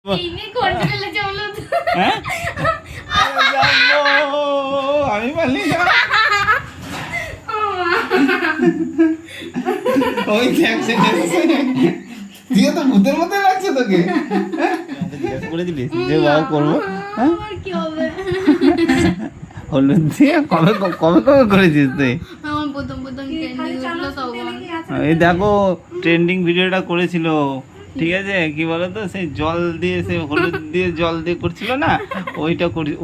হ্যাঁ আমি পারলি না ওই তুই তো ভূতের মতো লাগছে তোকে করে দিলিস যে বাবা করবো হলুদ দিয়ে কবে কবে কবে করেছিস তুই এই দেখো ট্রেন্ডিং ভিডিওটা করেছিল ঠিক আছে কি বলতো সেই জল দিয়ে সে হলুদ দিয়ে জল দিয়ে করছিল না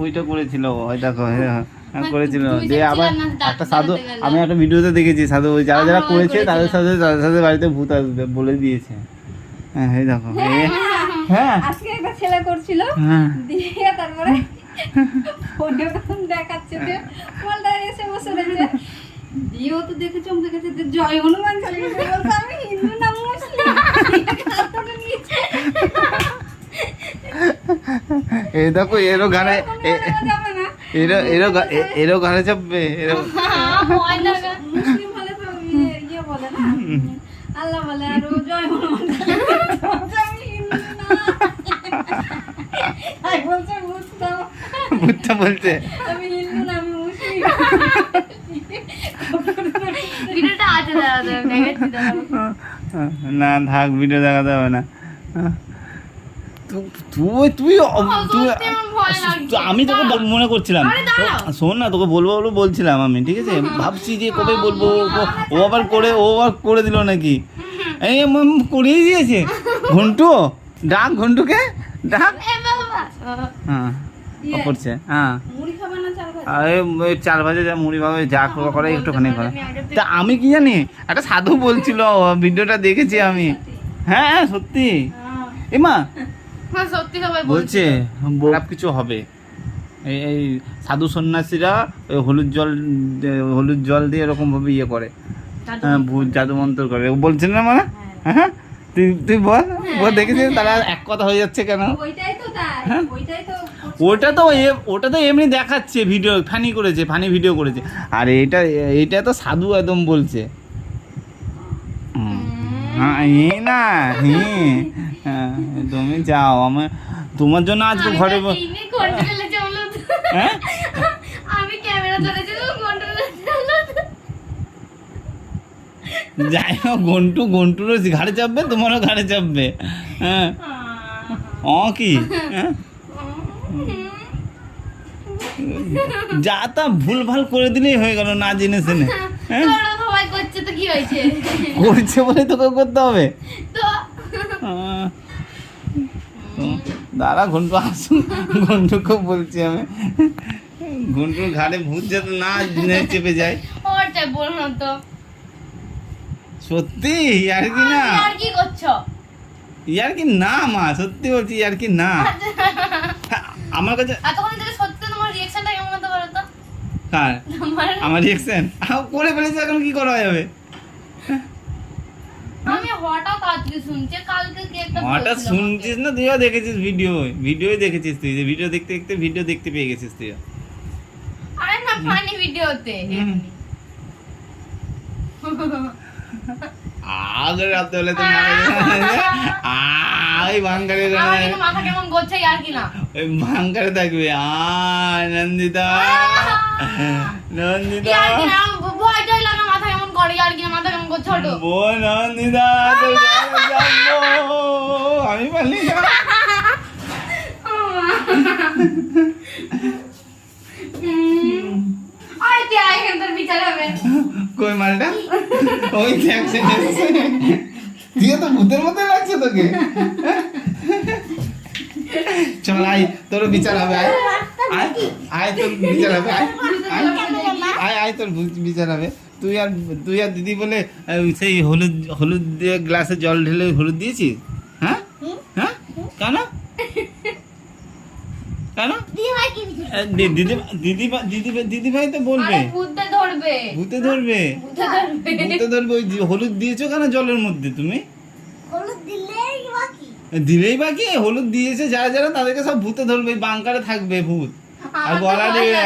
ওইটা করেছিল ওই দেখো করেছিল দিয়ে আবার একটা সাধু আমি একটা ভিডিওতে দেখেছি সাধু যারা যারা করেছে তাদের সাথে বাড়িতে ভূত আসবে বলে দিয়েছে হ্যাঁ এই দেখো হ্যাঁ আজকে একটা ছেলে করছিল দিয়ে তারপরে ফোনে তখন দেখাচ্ছে যে বলটা এসে বসে রয়েছে দিও তো দেখে চমকে গেছে যে জয় হনুমান চলে গেছে বলছে আমি হিন্দু না মুসলিম এই দেখো এরও গানে এরও গানে চাপবে মুসলিম হলে তো ইয়ে বলে না আল্লাহ বলে আর ও জয় হনুমান আমি হিন্দু না আই বলছে ভূতটা বলছে আমি হিন্দু না আমি মুসলিম ভিডিওটা আছে না থাক ভিডিও দেখাতে হবে না তুই আমি তোকে মনে করছিলাম শোন না তোকে বলবো বলছিলাম আমি ঠিক আছে ভাবছি যে কবে বলবো ও আবার করে দিল নাকি এই করেই দিয়েছে ঘন্টু ডাক ঘন্টুকে ডাক হ্যাঁ করছে হ্যাঁ চার বাজে যা মুড়ি ভাবে যা করে একটুখানি করে তা আমি কি জানি একটা সাধু বলছিল ভিডিওটা দেখেছি আমি হ্যাঁ সত্যি এমা বলছে খারাপ কিছু হবে এই সাধু সন্ন্যাসীরা ওই হলুদ জল দিয়ে এরকম ভাবে ইয়ে করে ভূত জাদু মন্ত্র করে বলছেন না মানে হ্যাঁ তুই বল দেখেছিস তারা এক কথা হয়ে যাচ্ছে কেন ওটা তো এমনি দেখাচ্ছে ভিডিও ফানি ভিডিও করেছে আর এইটা তো সাধু একদম বলছে তুমি যাও আমার তোমার জন্য আজকে ঘরে হ্যাঁ যাই হোক গন্টুরও ঘাড়ে চাপবে তোমারও ঘাড়ে চাপবে হ্যাঁ কি হ্যাঁ যা তা ভুলভাল করে দিলেই হয়ে গেল না জেনে শুনে হ্যাঁ করছে বলে তোকে করতে হবে দাঁড়া ঘন্টু আসুন ঘন্টুকে বলছি আমি ঘন্টুর ঘাড়ে ভূত যাতে না চেপে যায় সত্যি আর কি না ইয়ার কি না মা সত্যি বলছি ইয়ার কি না আমার কাছে কার আমার রিঅ্যাকশন করে ফেলেছে এখন কি করা যাবে আমি হঠাৎ শুনছিস না তুইও দেখেছিস ভিডিওই দেখেছিস তুই যে ভিডিও দেখতে পেয়ে গেছিস তুই আরে না ফানি ভিডিওতে আগে রাতে হলে তো বাঙ্গারে মাথা কেমন করছে আর কি না ওই বাঙ্গারে থাকবে নন্দিতা ভয়টাই লাগে মাথা কেমন করে আর কি মাথা কেমন করছে ছোট নন্দিতা আমি পারলি না কই মালটা ওই তুই তো ভূতের মতো লাগছে তোকে চল আয় তোর বিচার হবে আয় তোর বিচার হবে আয় তোর বিচার হবে তুই আর দিদি বলে সেই হলুদ দিয়ে গ্লাসে জল ঢেলে হলুদ দিয়েছিস হ্যাঁ হ্যাঁ কেন কেন দিদি ভাই তো বলবে ভূতে ধরবে ওই হলুদ দিয়েছো কেন জলের মধ্যে তুমি দিলেই বাকি হলুদ দিয়েছে যারা যারা তাদেরকে সব ভূতে ধরবে বাংকারে থাকবে ভূত আর গলা দিয়ে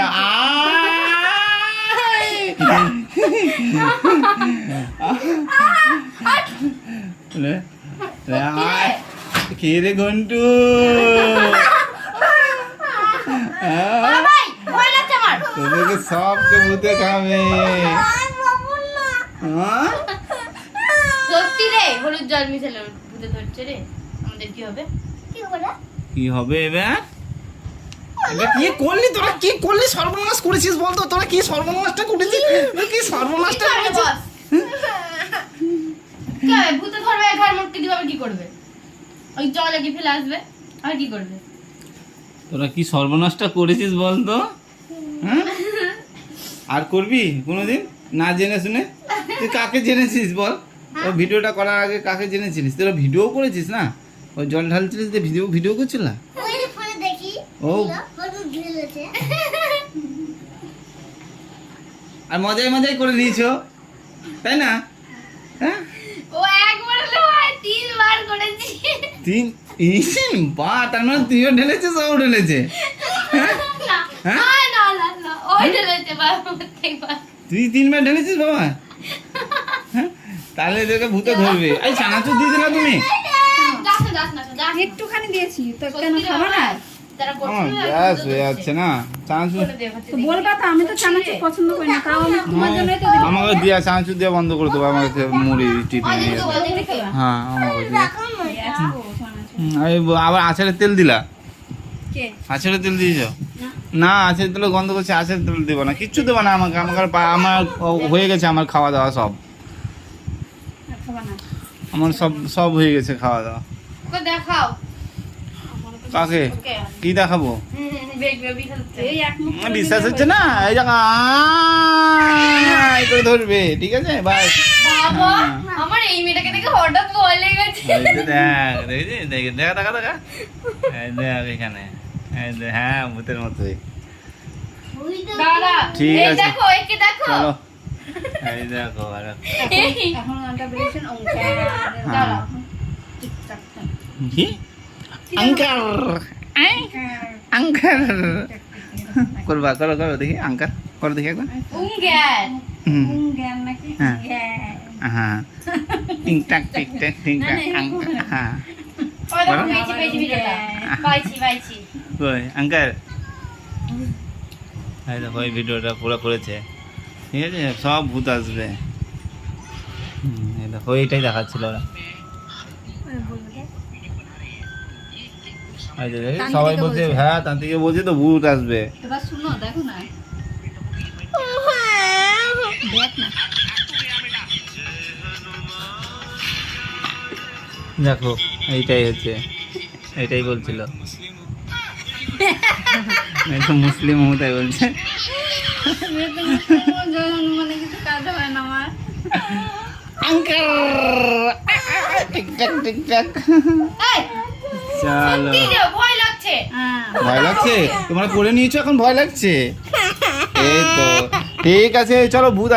কে রে ঘন্টু? হ্যাঁ? ভাই ভয় লাগছে আমার। তোদেরকে সবকে ভূতে খাবে। হ্যাঁ? সত্যি রে হলুদ জল মিশালে ভূতে ধরছে রে। আমাদের কি হবে? কি হবে এবার? এবার কি করলি তোরা? কি করলি? সর্বনাশ করেছিস বলতো? তোরা কি সর্বনাশটা করেছিস? তোরা কি সর্বনাশটা কি হবে করেছিস? বস? কি হবে? ভূতে ধরবে ঘর মুটকে দিবে কি করবে? ওই জলে কি ফেলে আসবে? আর কি করবে? তোরা কি সর্বনাশটা করেছিস বলতো? হ্যাঁ? আর করবি কোনোদিন না জেনে শুনে? তুই কাকে জেনেছিস বল? ও ভিডিওটা করার আগে কাকে জেনেছিলিস? তোরা ভিডিও করেছিস না? ওই জল ঢালছিলিস যে ভিডিও করছিল না? ও আর মজাই মজাই করে নিয়েছো তাই না? হ্যাঁ ও একবার হলে হয় 3 বার করেছি। বা তার মানে তুইও ঢেলেছিস ও ঢেলেছে? না হ্যাঁ? না ওই ঢেলেছে প্রত্যেকবার। তুই 3 বার ঢেলেছিস বাবা? হ্যাঁ? তাহলে তোকে ভূতে ধরবে। এই চানাচুর দিয়ে দিলা তুমি? যাস না একটুখানি দিয়েছি তো কেন খাবো না? তারা আমার করছে গ্যাস হয়ে যাচ্ছে না চানাচুর। তো বলবা তো আমি তো চানাচুর পছন্দ করি না, তাও আমি তোমার জন্যই তো দিলাম। আমাকে দিয়া চানাচুর দিয়ে বন্ধ করে দেবো। আমাকে মুড়ি টিপে নিয়ে যাবে। হ্যাঁ আমাকে দিয়ে আবার আচারের তেল দিলা? কে? আচারের তেল দিয়েছ? না আচারের তেল গন্ধ করছে। আচারের তেল দেবো না, কিচ্ছু দেবো না আমাকে। আমার হয়ে গেছে আমার খাওয়া দাওয়া সব। আর খাবা না? আমার সব হয়ে গেছে খাওয়া দাওয়া। ওকে দেখাও। কাকে ওকে কি দেখাবো? বেবি খেলতে। এই এক মুখ করে বিশ্বাস দিলে হচ্ছে না? এই জায়গা করে ধরবে, ঠিক আছে ভাই? বাবা আমার এই মেয়েটাকে দেখে হঠাৎ ভয় লেগে গেছে। দেখা এখানে হ্যাঁ ভূতের মতোই। দাদা ঠিক এই আছে। দেখো একে দেখো। চলো এই দেখো আর এখন গানটা বেরিয়েছেন অঙ্কা। দাঁড়াও। টিকটাক কি আঙ্কার আঙ্কার করবা করো দেখি আঙ্কার করো দেখি একবার। উঙ্গার হুম, জ্ঞান নাকি? হ্যাঁ। জ্ঞান। হ্যাঁ টিংটাক টিকটাক টিংটাক আঙ্কার। হ্যাঁ ওই দেখো পেয়েছি ভিডিওটা। পাইছি কই আঙ্কার? এই দেখো এই ভিডিওটা পুরো করেছে, ঠিক আছে? সব ভূত আসবে। এই দেখো এইটাই দেখাচ্ছিল ওরা। এই যে দেখি, সবাই বলছে হ্যাঁ তান্ত্রিকে বলছে তো ভূত আসবে। এবার শুনো, দেখো না। দেখ না। দেখো এইটাই হচ্ছে, এইটাই বলছিল। এই তো মুসলিম তাই বলছে। মানে কিছু কাজ হয় না আমার। আঙ্কার টিকটাক টিকটাক। এই চলো সত্যি রে ভয় লাগছে। হ্যাঁ। ভয় লাগছে? তোমরা পড়ে নিয়েছো এখন ভয় লাগছে? এই তো ঠিক আছে চলো ভূত